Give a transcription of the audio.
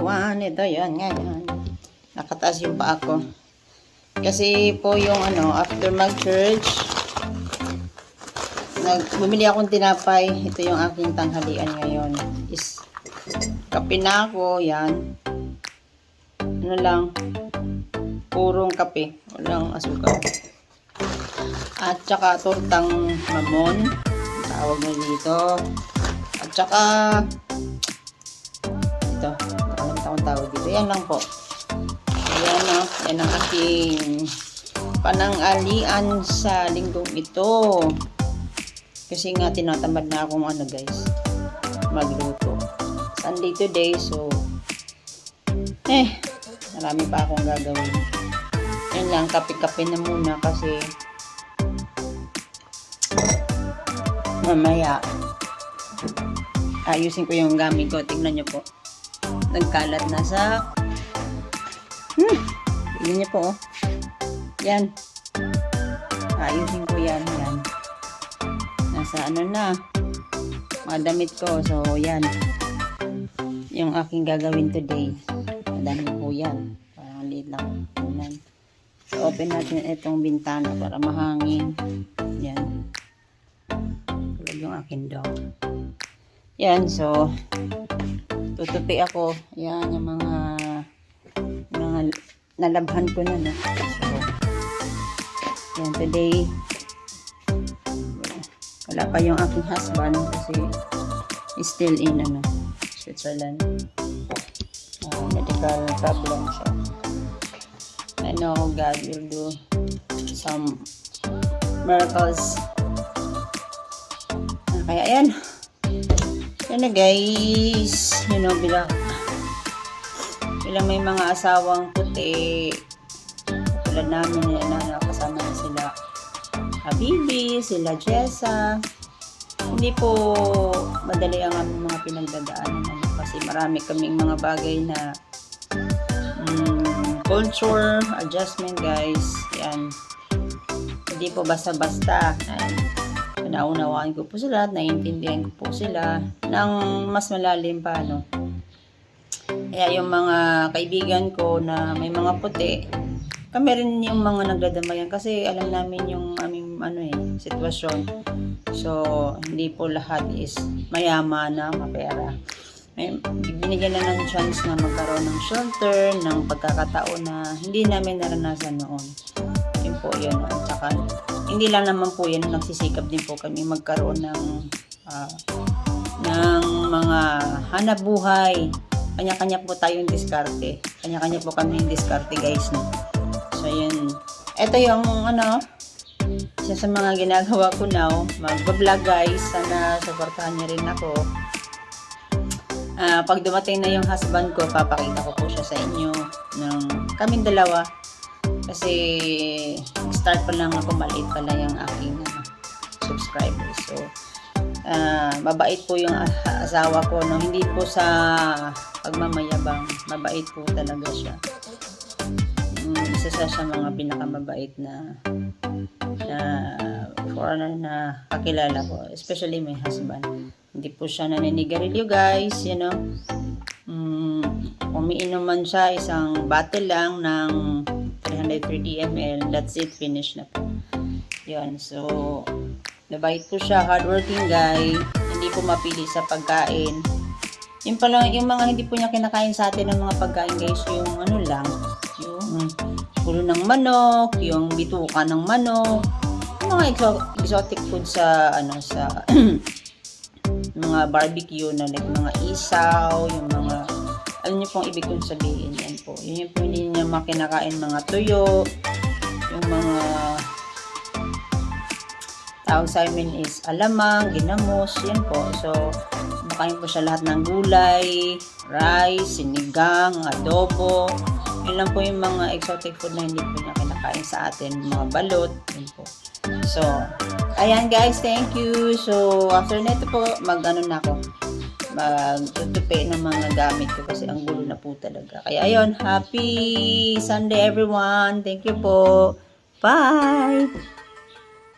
everyone. Ito yun ngayon. Nakataas yung paa ko. Kasi po yung after mag-church, bumili akong tinapay. Ito yung aking tanghalian ngayon. Kape na ako. Yan. Ano lang. Purong kape. Walang asukal. At saka tortang mamon. Tawag na dito. At saka ito. Nakalimutan akong tawag dito. Yan lang po. Ayan o. Yan ang aking panangalian sa linggong ito. Kasi nga tinatamad na akong guys. Magluto. Sunday today. So marami pa akong gagawin. Yan lang. Kape-kape na muna kasi mamaya ayusin ko yung gamit ko. Tingnan nyo po. Nagkalat na sa tingnan nyo po yan. Ayusin ko yan. Nasa na mga damit ko. So yan yung aking gagawin today. Madami po yan. Parang liit lang. So open natin itong bintana para mahangin. Yan yung akin dog. Yan, so tutupi ako. Yan, yung mga nalabhan ko na. So, yan, today wala pa yung aking husband kasi still in Switzerland. Medical problem siya. I know God will do some miracles. Kaya ayan. Yan na guys. Bilang may mga asawang puti. Tulad namin kasama na sila Habibi, sila Jessa. Hindi po madali ang aming mga pinagdadaanan kasi marami kaming mga bagay na culture adjustment guys. Yan. Hindi po basta-basta. Naunawaan ko po sila at naiintindihan ko po sila ng mas malalim pa Kaya yung mga kaibigan ko na may mga puti, kami rin yung mga nagdadamayan kasi alam namin yung aming sitwasyon. So hindi po lahat is mayaman na mapera. Binigyan na ng chance na magkaroon ng shelter, ng pagkakataon na hindi namin naranasan noon. Yun po yun. At saka hindi lang naman po yan, nagsisikap din po kami magkaroon ng mga hanap buhay. Kanya-kanya po tayong diskarte. Kanya-kanya po kami yung diskarte guys. So yun. Ito yung isa sa mga ginagawa ko now. Mag-vlog guys. Sana supportahan niyo rin ako. Pag dumating na yung husband ko, papakita ko po siya sa inyo ng kaming dalawa. Kasi start pa lang ako, maliit pa lang yung aking subscribers. So mabait po yung asawa ko, hindi po sa pagmamayabang, mabait po talaga siya. Isa sa mga pinakamabait na foreigner na kakilala ko, especially my husband. Hindi po siya naninigarilyo guys, umiinom man siya isang bottle lang ng 330 ml, that's it, finish na po. Yun, so nabait po siya, hardworking guy, hindi po mapili sa pagkain. Yung pala, yung mga hindi po niya kinakain sa atin ng mga pagkain guys, yung yung pulo ng manok, yung bituka ng manok, yung mga exotic food sa sa mga barbecue na like mga isaw, yung mga alam niyo pong ibig kong sabihin, yan po. Yun yung po hindi niya makinakain, mga tuyo, yung mga tawag sa amin is alamang, ginamos, yan po. So, makain po siya lahat ng gulay, rice, sinigang, adobo. Yun lang po yung mga exotic food na hindi po niya kinakain sa atin, mga balot, yun po. So, ayan guys, thank you. So, after nito po, na ako. Magtutupi ng mga gamit ko kasi ang gulo na po talaga. Kaya ayun, happy Sunday everyone. Thank you po. Bye!